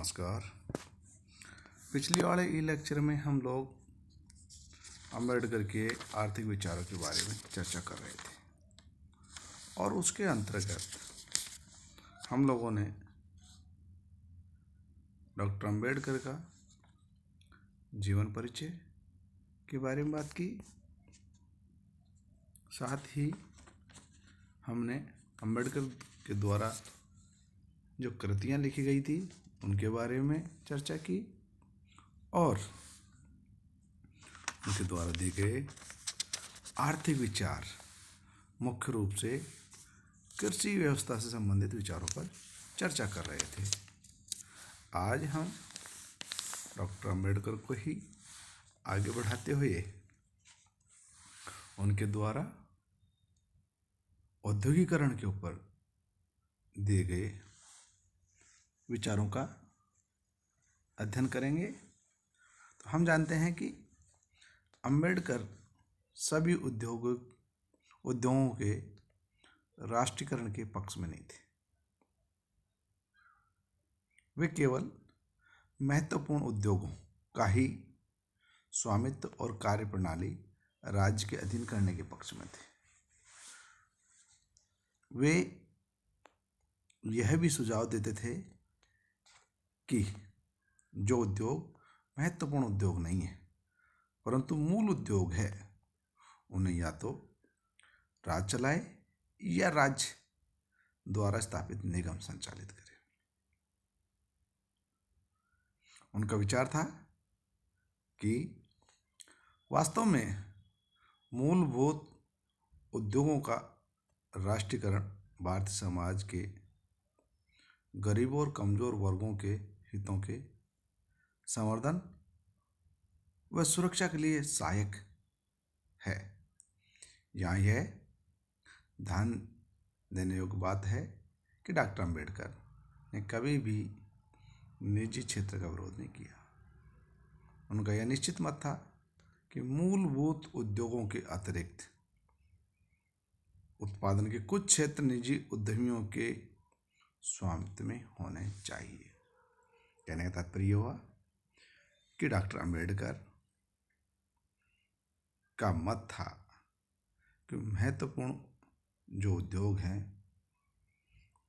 नमस्कार। पिछले वाले ई लेक्चर में हम लोग अम्बेडकर के आर्थिक विचारों के बारे में चर्चा कर रहे थे और उसके अंतर्गत हम लोगों ने डॉक्टर अम्बेडकर का जीवन परिचय के बारे में बात की। साथ ही हमने अम्बेडकर के द्वारा जो कृतियाँ लिखी गई थी उनके बारे में चर्चा की और उनके द्वारा दिए गए आर्थिक विचार मुख्य रूप से कृषि व्यवस्था से संबंधित विचारों पर चर्चा कर रहे थे। आज हम डॉक्टर अम्बेडकर को ही आगे बढ़ाते हुए उनके द्वारा औद्योगिकरण के ऊपर दिए गए विचारों का अध्ययन करेंगे। तो हम जानते हैं कि अम्बेडकर सभी उद्योगों के राष्ट्रीयकरण के पक्ष में नहीं थे। वे केवल महत्वपूर्ण उद्योगों का ही स्वामित्व और कार्यप्रणाली राज्य के अधीन करने के पक्ष में थे। वे यह भी सुझाव देते थे कि जो उद्योग महत्वपूर्ण उद्योग नहीं है परंतु मूल उद्योग है, उन्हें या तो राज्य चलाए या राज्य द्वारा स्थापित निगम संचालित करे। उनका विचार था कि वास्तव में मूलभूत उद्योगों का राष्ट्रीयकरण भारतीय समाज के गरीबों और कमजोर वर्गों के हितों के संवर्धन व सुरक्षा के लिए सहायक है। यहाँ यह ध्यान देने योग्य बात है कि डॉक्टर अम्बेडकर ने कभी भी निजी क्षेत्र का विरोध नहीं किया। उनका यह निश्चित मत था कि मूलभूत उद्योगों के अतिरिक्त उत्पादन के कुछ क्षेत्र निजी उद्यमियों के स्वामित्व में होने चाहिए। कहने का तात्पर्य हुआ कि डॉक्टर अम्बेडकर का मत था कि महत्वपूर्ण जो उद्योग हैं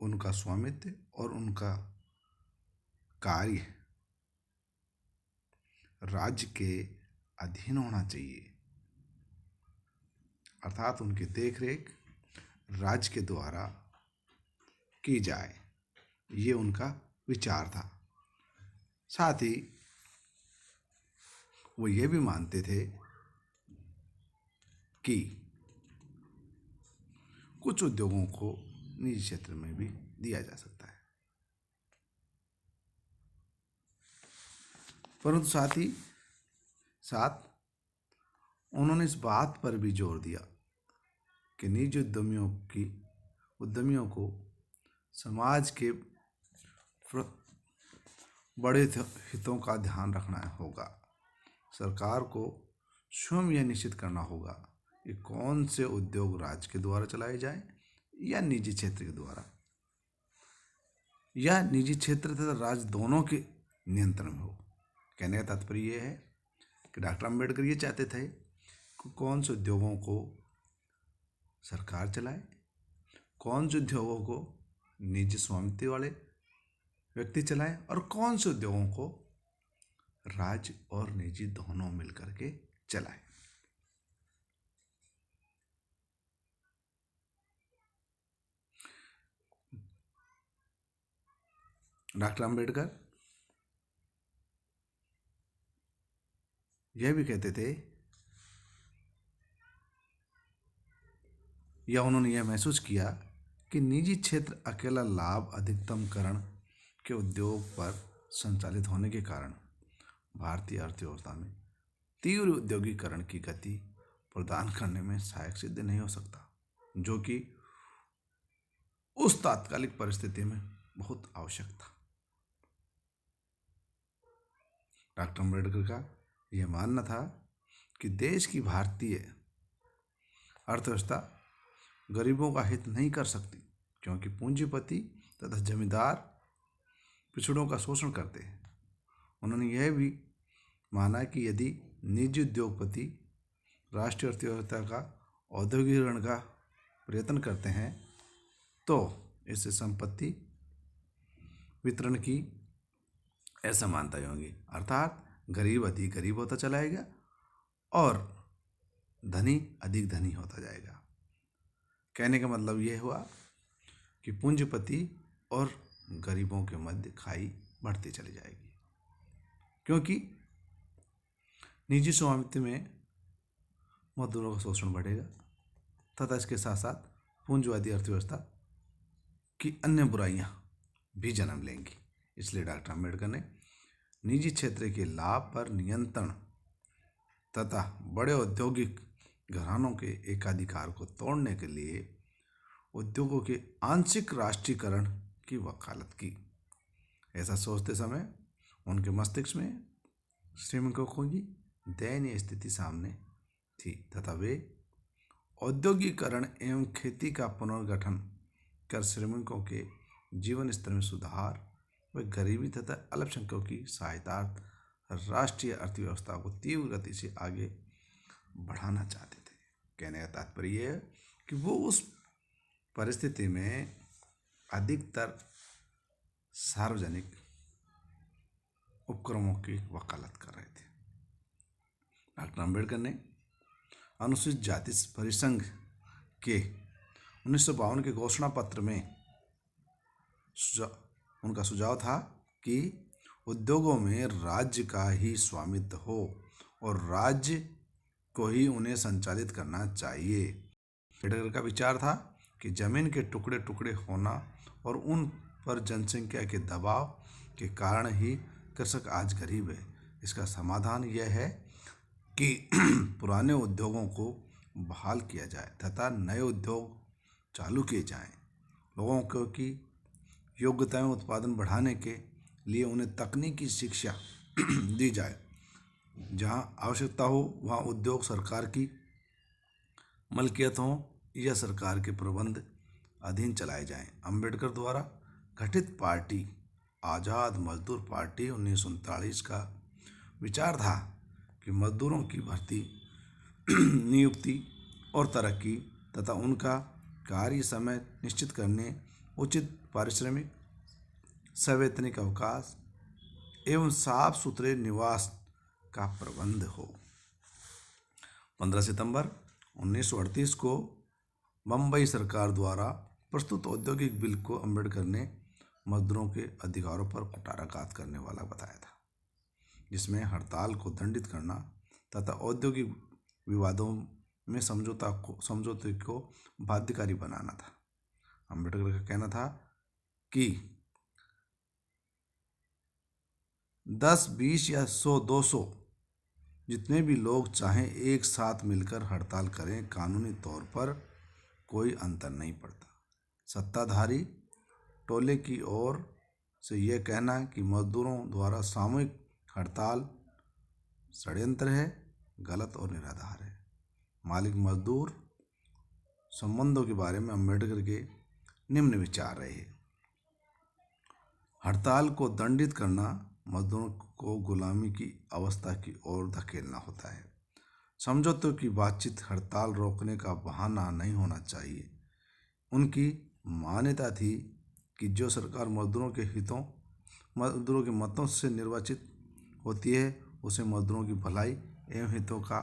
उनका स्वामित्व और उनका कार्य राज्य के अधीन होना चाहिए, अर्थात उनकी देखरेख राज्य के द्वारा की जाए। ये उनका विचार था। साथ ही वो ये भी मानते थे कि कुछ उद्योगों को निजी क्षेत्र में भी दिया जा सकता है, परंतु साथ ही साथ उन्होंने इस बात पर भी जोर दिया कि निजी उद्यमियों को समाज के बड़े हितों का ध्यान रखना होगा। सरकार को स्वयं यह निश्चित करना होगा कि कौन से उद्योग राज्य के द्वारा चलाए जाएं या निजी क्षेत्र के द्वारा, या निजी क्षेत्र तथा राज्य दोनों के नियंत्रण में हो। कहने का तात्पर्य यह है कि डॉक्टर अम्बेडकर ये चाहते थे कि कौन से उद्योगों को सरकार चलाए, कौन से उद्योगों को निजी स्वामित्व वाले व्यक्ति चलाए और कौन से उद्योगों को राज्य और निजी दोनों मिलकर के चलाए। डॉक्टर अम्बेडकर यह भी कहते थे या उन्होंने यह महसूस किया कि निजी क्षेत्र अकेला लाभ अधिकतमकरण के उद्योग पर संचालित होने के कारण भारतीय अर्थव्यवस्था में तीव्र औद्योगिकरण की गति प्रदान करने में सहायक सिद्ध नहीं हो सकता, जो कि उस तात्कालिक परिस्थिति में बहुत आवश्यक था। डॉक्टर अम्बेडकर का यह मानना था कि देश की भारतीय अर्थव्यवस्था गरीबों का हित नहीं कर सकती, क्योंकि पूंजीपति तथा जमींदार पिछड़ों का शोषण करते हैं। उन्होंने यह भी माना कि यदि निजी उद्योगपति राष्ट्रीय अर्थव्यवस्था का औद्योगिकरण का प्रयत्न करते हैं तो इससे संपत्ति वितरण की असमानताएं होंगी, अर्थात गरीब अधिक गरीब होता चलाएगा और धनी अधिक धनी होता जाएगा। कहने का मतलब यह हुआ कि पूंजीपति और गरीबों के मध्य खाई बढ़ती चली जाएगी, क्योंकि निजी स्वामित्व में मजदूरों का शोषण बढ़ेगा तथा इसके साथ साथ पूंजीवादी अर्थव्यवस्था की अन्य बुराइयां भी जन्म लेंगी। इसलिए डॉक्टर अम्बेडकर ने निजी क्षेत्र के लाभ पर नियंत्रण तथा बड़े औद्योगिक घरानों के एकाधिकार को तोड़ने के लिए उद्योगों के आंशिक राष्ट्रीयकरण की वकालत की। ऐसा सोचते समय उनके मस्तिष्क में श्रमिकों की दयनीय स्थिति सामने थी तथा वे औद्योगिकरण एवं खेती का पुनर्गठन कर श्रमिकों के जीवन स्तर में सुधार व गरीबी तथा अल्पसंख्यकों की सहायतार्थ राष्ट्रीय अर्थव्यवस्था को तीव्र गति से आगे बढ़ाना चाहते थे। कहने का तात्पर्य यह है कि वो उस परिस्थिति में अधिकतर सार्वजनिक उपक्रमों की वकालत कर रहे थे। डॉक्टर अम्बेडकर ने अनुसूचित जाति परिसंघ के 1952 के घोषणा पत्र में उनका सुझाव था कि उद्योगों में राज्य का ही स्वामित्व हो और राज्य को ही उन्हें संचालित करना चाहिए। अम्बेडकर का विचार था कि जमीन के टुकड़े टुकड़े होना और उन पर जनसंख्या के दबाव के कारण ही कृषक आज गरीब है। इसका समाधान यह है कि पुराने उद्योगों को बहाल किया जाए तथा नए उद्योग चालू किए जाएं। लोगों को की योग्यताएं उत्पादन बढ़ाने के लिए उन्हें तकनीकी शिक्षा दी जाए। जहां आवश्यकता हो वहां उद्योग सरकार की मलकियत हो या सरकार के प्रबंध अधीन चलाए जाएं। अम्बेडकर द्वारा गठित पार्टी आज़ाद मजदूर पार्टी 1939 का विचार था कि मजदूरों की भर्ती, नियुक्ति और तरक्की तथा उनका कार्य समय निश्चित करने, उचित पारिश्रमिक, सवैतनिक अवकाश एवं साफ सुथरे निवास का प्रबंध हो। 15 सितंबर 1938 को बम्बई सरकार द्वारा प्रस्तुत औद्योगिक बिल को अम्बेडकर ने मजदूरों के अधिकारों पर कुठाराघात करने वाला बताया था, जिसमें हड़ताल को दंडित करना तथा औद्योगिक विवादों में समझौते को बाध्यकारी बनाना था। अम्बेडकर का कहना था कि 10, 20 या 100, 200 जितने भी लोग चाहें एक साथ मिलकर हड़ताल करें, कानूनी तौर पर कोई अंतर नहीं पड़ता। सत्ताधारी टोले की ओर से यह कहना कि मजदूरों द्वारा सामूहिक हड़ताल षड्यंत्र है, गलत और निराधार है। मालिक मजदूर संबंधों के बारे में अम्बेडकर के निम्न विचार रहे। हड़ताल को दंडित करना मजदूरों को गुलामी की अवस्था की ओर धकेलना होता है। समझौतों की बातचीत हड़ताल रोकने का बहाना नहीं होना चाहिए। उनकी मान्यता थी कि जो सरकार मजदूरों के मतों से निर्वाचित होती है उसे मजदूरों की भलाई एवं हितों का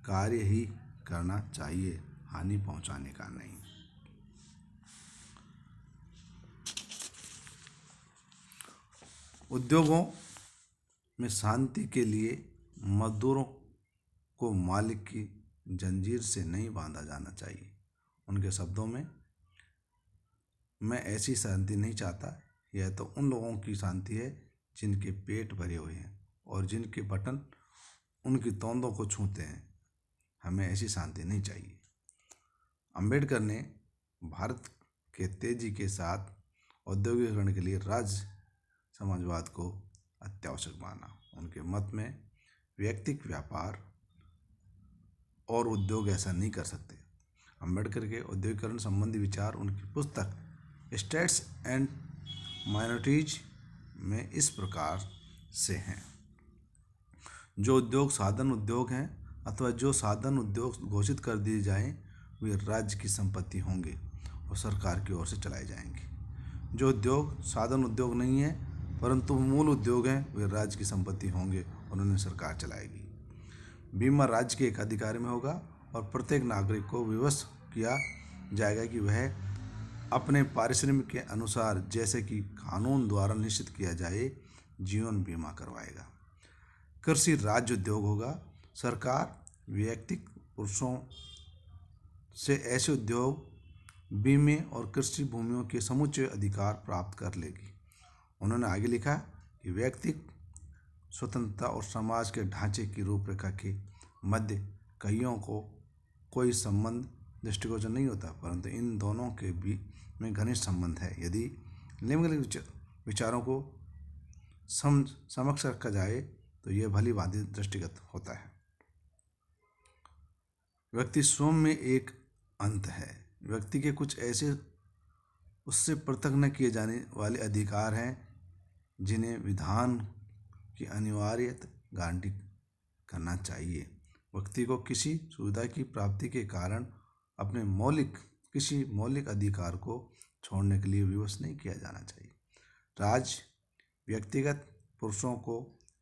कार्य ही करना चाहिए, हानि पहुंचाने का नहीं। उद्योगों में शांति के लिए मजदूरों को मालिक की जंजीर से नहीं बांधा जाना चाहिए। उनके शब्दों में, मैं ऐसी शांति नहीं चाहता, यह तो उन लोगों की शांति है जिनके पेट भरे हुए हैं और जिनके बटन उनकी तोंदों को छूते हैं। हमें ऐसी शांति नहीं चाहिए। अम्बेडकर ने भारत के तेजी के साथ औद्योगिकरण के लिए राज्य समाजवाद को अत्यावश्यक माना। उनके मत में व्यक्तिगत व्यापार और उद्योग ऐसा नहीं कर सकते। अम्बेडकर के औद्योगिकरण संबंधी विचार उनकी पुस्तक स्टेट्स एंड माइनॉरिटीज में इस प्रकार से हैं। जो उद्योग साधन उद्योग हैं अथवा जो साधन उद्योग घोषित कर दिए जाएं वे राज्य की संपत्ति होंगे और सरकार की ओर से चलाए जाएंगे। जो उद्योग साधन उद्योग नहीं है परंतु मूल उद्योग हैं वे राज्य की संपत्ति होंगे और उन्हें सरकार चलाएगी। बीमा राज्य के एक अधिकार में होगा और प्रत्येक नागरिक को विवश किया जाएगा कि वह अपने पारिश्रमिक के अनुसार जैसे कि कानून द्वारा निश्चित किया जाए जीवन बीमा करवाएगा। कृषि राज्य उद्योग होगा। सरकार व्यक्तिगत पुरुषों से ऐसे उद्योग बीमे और कृषि भूमियों के समुच्चय अधिकार प्राप्त कर लेगी। उन्होंने आगे लिखा कि व्यक्तिगत स्वतंत्रता और समाज के ढांचे की रूपरेखा के मध्य कईयों को कोई संबंध दृष्टिगोचर नहीं होता, परंतु इन दोनों के बीच में घनिष्ठ संबंध है। यदि निम्नलिखित विचारों को समक्ष रखा जाए तो यह भली भांति दृष्टिगत होता है। व्यक्ति स्वयं में एक अंत है। व्यक्ति के कुछ ऐसे उससे पृथक न किए जाने वाले अधिकार हैं जिन्हें विधान की अनिवार्यता गारंटी करना चाहिए। व्यक्ति को किसी सुविधा की प्राप्ति के कारण अपने किसी मौलिक अधिकार को छोड़ने के लिए विवश नहीं किया जाना चाहिए। राज्य व्यक्तिगत पुरुषों को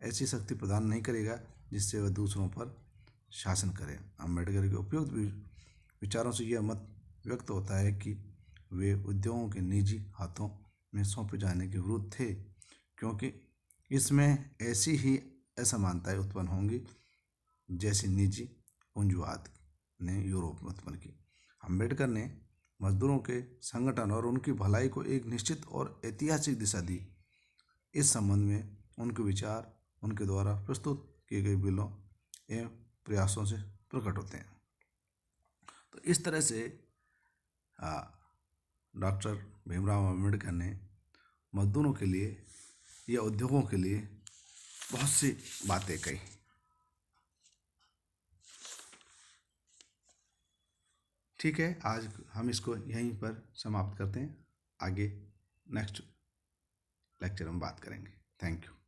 ऐसी शक्ति प्रदान नहीं करेगा जिससे वह दूसरों पर शासन करे। अम्बेडकर के उपयुक्त विचारों से यह मत व्यक्त होता है कि वे उद्योगों के निजी हाथों में सौंपे जाने के विरुद्ध थे, क्योंकि इसमें ऐसी ही असमानताएं उत्पन्न होंगी जैसी निजी पूंजीवाद ने यूरोप में उत्पन्न की। अम्बेडकर ने मजदूरों के संगठन और उनकी भलाई को एक निश्चित और ऐतिहासिक दिशा दी। इस संबंध में उनके विचार उनके द्वारा प्रस्तुत किए गए बिलों एवं प्रयासों से प्रकट होते हैं। तो इस तरह से डॉक्टर भीमराव अम्बेडकर ने मजदूरों के लिए या उद्योगों के लिए बहुत सी बातें कही। ठीक है, आज हम इसको यहीं पर समाप्त करते हैं। आगे नेक्स्ट लेक्चर में बात करेंगे। Thank you.